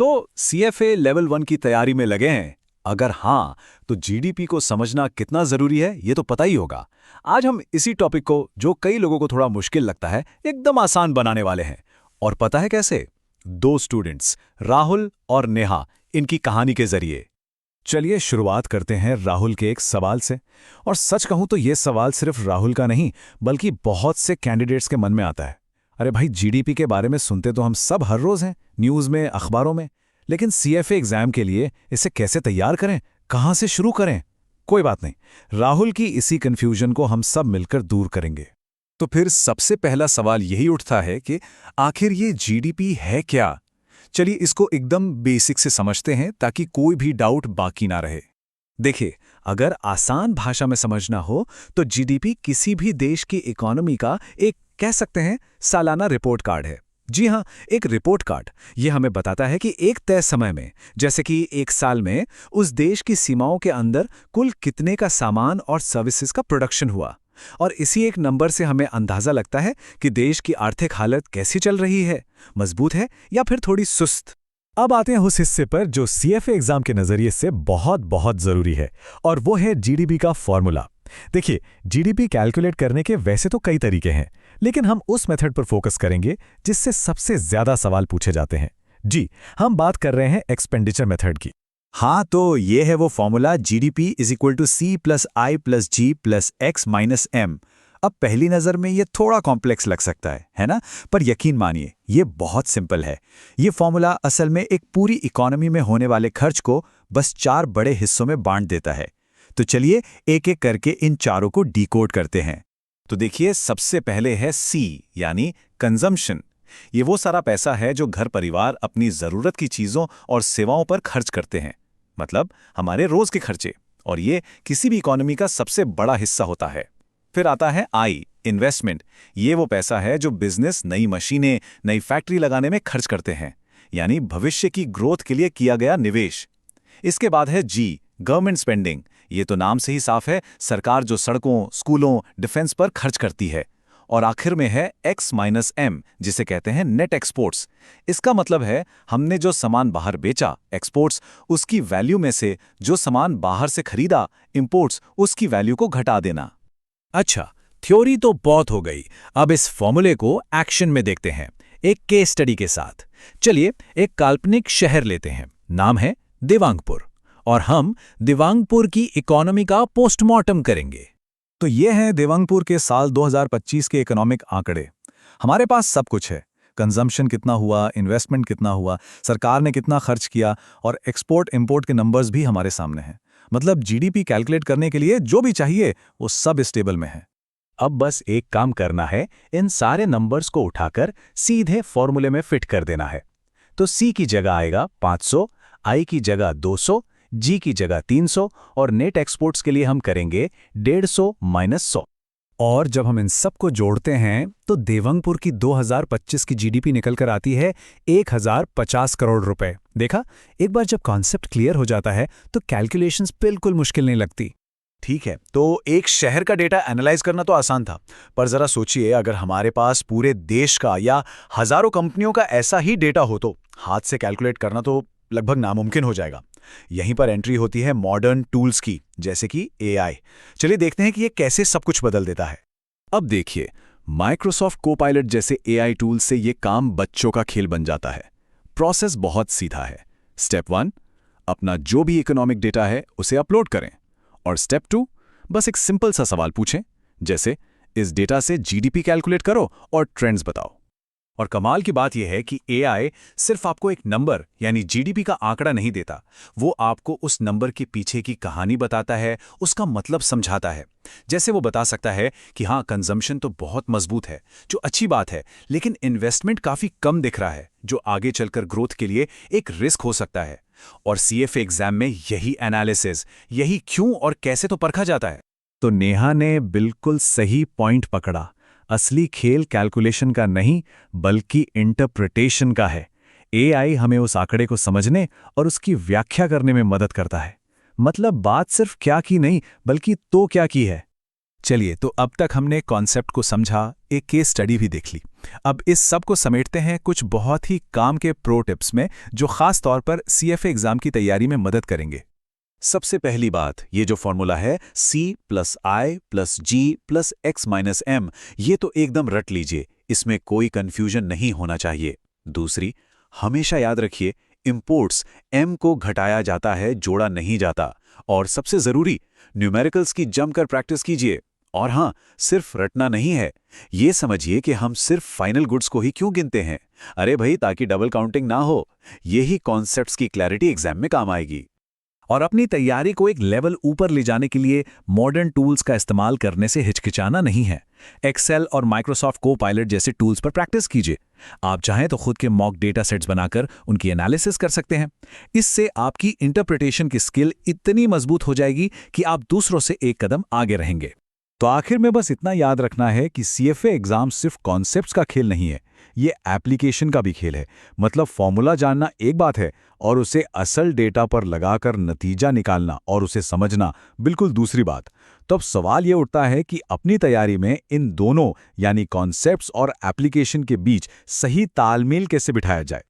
तो CFA level 1 की तैयारी में लगे हैं? अगर हाँ, तो जीडीपी को समझना कितना जरूरी है ये तो पता ही होगा। आज हम इसी टॉपिक को, जो कई लोगों को थोड़ा मुश्किल लगता है, एकदम आसान बनाने वाले हैं। और पता है कैसे? दो स्टूडेंट्स, राहुल और नेहा, इनकी कहानी के जरिए। चलिए शुरुआत करते हैं राहुल के एक सवाल से। और सच कहूं तो ये सवाल सिर्फ राहुल का नहीं, बल्कि बहुत से कैंडिडेट्स के मन में आता है। अरे भाई, जीडीपी के बारे में सुनते तो हम सब हर रोज हैं, न्यूज़ में, अखबारों में, लेकिन सीएफए एग्जाम के लिए इसे कैसे तैयार करें, कहां से शुरू करें? कोई बात नहीं, राहुल की इसी कंफ्यूजन को हम सब मिलकर दूर करेंगे। तो फिर सबसे पहला सवाल यही उठता है कि आखिर ये जीडीपी है क्या? चलिए इसको एकदम बेसिक से समझते हैं ताकि कोई भी डाउट बाकी ना रहे। देखिए, अगर आसान भाषा में समझना हो तो जीडीपी किसी भी देश की इकोनॉमी का एक, कह सकते हैं, सालाना रिपोर्ट कार्ड है। जी हाँ, एक रिपोर्ट कार्ड। ये हमें बताता है कि एक तय समय में, जैसे कि एक साल में, उस देश की सीमाओं के अंदर कुल कितने का सामान और सर्विसेज का प्रोडक्शन हुआ। और इसी एक नंबर से हमें अंदाजा लगता है कि देश की आर्थिक हालत कैसी चल रही है, मजबूत है या फिर थोड़ी सुस्त। अब आते हैं उस हिस्से पर जो सीएफए एग्जाम के नजरिए से बहुत बहुत जरूरी है, और वो है जीडीपी का फॉर्मूला। देखिए, जीडीपी कैलकुलेट करने के वैसे तो कई तरीके हैं, लेकिन हम उस मेथड पर फोकस करेंगे जिससे सबसे ज्यादा सवाल पूछे जाते हैं। जी, हम बात कर रहे हैं एक्सपेंडिचर मेथड की। हाँ, तो ये है वो formula GDP is equal to C plus I plus G plus X minus M. अब पहली नज़र में ये थोड़ा कॉम्प्लेक्स लग सकता है ना? पर यकीन मानिए, ये बहुत सिंपल है। ये फॉर्मूला असल में एक पूरी इकोनॉमी में होने वाले खर्च को बस 4 बड़े हिस्सों में बांट देता है। तो चलिए एक एक करके इन चारों को डिकोड करते हैं। तो देखिए, सबसे पहले है सी, यानी कंजम्पशन। ये वो सारा पैसा है जो घर परिवार अपनी ज़रूरत की चीज़ों और सेवाओं पर खर्च करते हैं, मतलब हमारे रोज़ के खर्चे। और ये किसी भी इकोनॉमी का सबसे बड़ा हिस्सा होता है। फिर आता है आई, इन्वेस्टमेंट। ये वो पैसा है जो बिजनेस नई मशीनें, नई फैक्ट्री लगाने में खर्च करते हैं, यानी भविष्य की ग्रोथ के लिए किया गया निवेश। इसके बाद है जी, गवर्नमेंट स्पेंडिंग। ये तो नाम से ही साफ है, सरकार जो सड़कों, स्कूलों, डिफेंस पर खर्च करती है। और आखिर में है एक्स माइनस एम, जिसे कहते हैं नेट एक्सपोर्ट्स। इसका मतलब है हमने जो सामान बाहर बेचा, एक्सपोर्ट्स, उसकी वैल्यू में से जो सामान बाहर से खरीदा, इंपोर्ट्स, उसकी वैल्यू को घटा देना। अच्छा, थ्योरी तो बहुत हो गई। अब इस फॉर्मूले को एक्शन में देखते हैं, एक केस स्टडी के साथ। चलिए एक काल्पनिक शहर लेते हैं, नाम है दिवांगपुर, और हम दिवांगपुर की इकोनॉमी का पोस्टमार्टम करेंगे। तो ये हैं दिवांगपुर के साल 2025 के इकोनॉमिक आंकड़े। हमारे पास सब कुछ है, कंजम्पशन कितना हुआ, इन्वेस्टमेंट कितना हुआ, सरकार ने कितना खर्च किया, और एक्सपोर्ट इंपोर्ट के नंबर्स भी हमारे सामने हैं। मतलब जीडीपी कैलकुलेट करने के लिए जो भी चाहिए वो सब इस टेबल में है। अब बस एक काम करना है, इन सारे नंबर्स को उठाकर सीधे फॉर्मूले में फिट कर देना है। तो सी की जगह आएगा 500, आई की जगह 200, जी की जगह 300, और नेट एक्सपोर्ट्स के लिए हम करेंगे 150 माइनस 100। और जब हम इन सब को जोड़ते हैं तो दिवांगपुर की 2025 की जीडीपी निकल कर आती है 1050 करोड़ रुपए। देखा, एक बार जब कॉन्सेप्ट क्लियर हो जाता है तो कैलकुलेशंस बिल्कुल मुश्किल नहीं लगती। ठीक है, तो एक शहर का डेटा एनालाइज करना तो आसान था, पर जरा सोचिए, अगर हमारे पास पूरे देश का या हजारों कंपनियों का ऐसा ही डेटा हो तो हाथ से कैलकुलेट करना तो लगभग नामुमकिन हो जाएगा। यहीं पर एंट्री होती है मॉडर्न टूल्स की, जैसे कि एआई। चलिए देखते हैं कि ये कैसे सब कुछ बदल देता है। अब देखिए, माइक्रोसॉफ्ट कोपायलट जैसे एआई टूल्स से ये काम बच्चों का खेल बन जाता है। प्रोसेस बहुत सीधा है। स्टेप 1, अपना जो भी इकोनॉमिक डेटा है उसे अपलोड करें। और स्टेप 2, बस एक सिंपल सा सवाल पूछें, जैसे इस डेटा से जीडीपी कैलकुलेट करो और ट्रेंड्स बताओ। और कमाल की बात यह है कि एआई सिर्फ आपको एक नंबर यानी जीडीपी का आंकड़ा नहीं देता, वो आपको उस नंबर के पीछे की कहानी बताता है, उसका मतलब समझाता है। जैसे वो बता सकता है कि हाँ, कंजम्पशन तो बहुत मजबूत है, जो अच्छी बात है, लेकिन इन्वेस्टमेंट काफी कम दिख रहा है, जो आगे चलकर ग्रोथ के लिए एक रिस्क हो सकता है। और सीएफए एग्जाम में यही एनालिसिस, यही क्यों और कैसे तो परखा जाता है। तो नेहा ने बिल्कुल सही पॉइंट पकड़ा। असली खेल कैलकुलेशन का नहीं, बल्कि इंटरप्रिटेशन का है। एआई हमें उस आंकड़े को समझने और उसकी व्याख्या करने में मदद करता है। मतलब बात सिर्फ क्या की नहीं, बल्कि तो क्या की है। चलिए, तो अब तक हमने कॉन्सेप्ट को समझा, एक केस स्टडी भी देख ली। अब इस सब को समेटते हैं कुछ बहुत ही काम के प्रो टिप्स में, जो खास तौर पर सीएफए एग्जाम की तैयारी में मदद करेंगे। सबसे पहली बात, ये जो फॉर्मूला है C plus I plus G plus X minus M, ये तो एकदम रट लीजिए, इसमें कोई कंफ्यूजन नहीं होना चाहिए। दूसरी, हमेशा याद रखिए, इंपोर्ट्स M को घटाया जाता है, जोड़ा नहीं जाता। और सबसे ज़रूरी, न्यूमेरिकल्स की जमकर प्रैक्टिस कीजिए। और हाँ, सिर्फ रटना नहीं है, ये समझिए कि हम सिर्फ फाइनल गुड्स को ही क्यों गिनते हैं। अरे भाई, ताकि डबल काउंटिंग ना हो। यही कॉन्सेप्ट्स की क्लैरिटी एग्जाम में काम आएगी। और अपनी तैयारी को एक लेवल ऊपर ले जाने के लिए मॉडर्न टूल्स का इस्तेमाल करने से हिचकिचाना नहीं है। एक्सेल और माइक्रोसॉफ्ट को-पायलट जैसे टूल्स पर प्रैक्टिस कीजिए। आप चाहें तो खुद के मॉक डेटा सेट्स बनाकर उनकी एनालिसिस कर सकते हैं। इससे आपकी इंटरप्रिटेशन की स्किल इतनी मजबूत हो जाएगी कि आप दूसरों से एक कदम आगे रहेंगे। तो आखिर में बस इतना याद रखना है कि सीएफए एग्जाम सिर्फ कॉन्सेप्ट्स का खेल नहीं है, ये एप्लीकेशन का भी खेल है। मतलब फॉर्मूला जानना एक बात है और उसे असल डेटा पर लगाकर नतीजा निकालना और उसे समझना बिल्कुल दूसरी बात। तो अब सवाल ये उठता है कि अपनी तैयारी में इन दोनों यानी कॉन्सेप्ट्स और एप्लीकेशन के बीच सही तालमेल कैसे बिठाया जाए।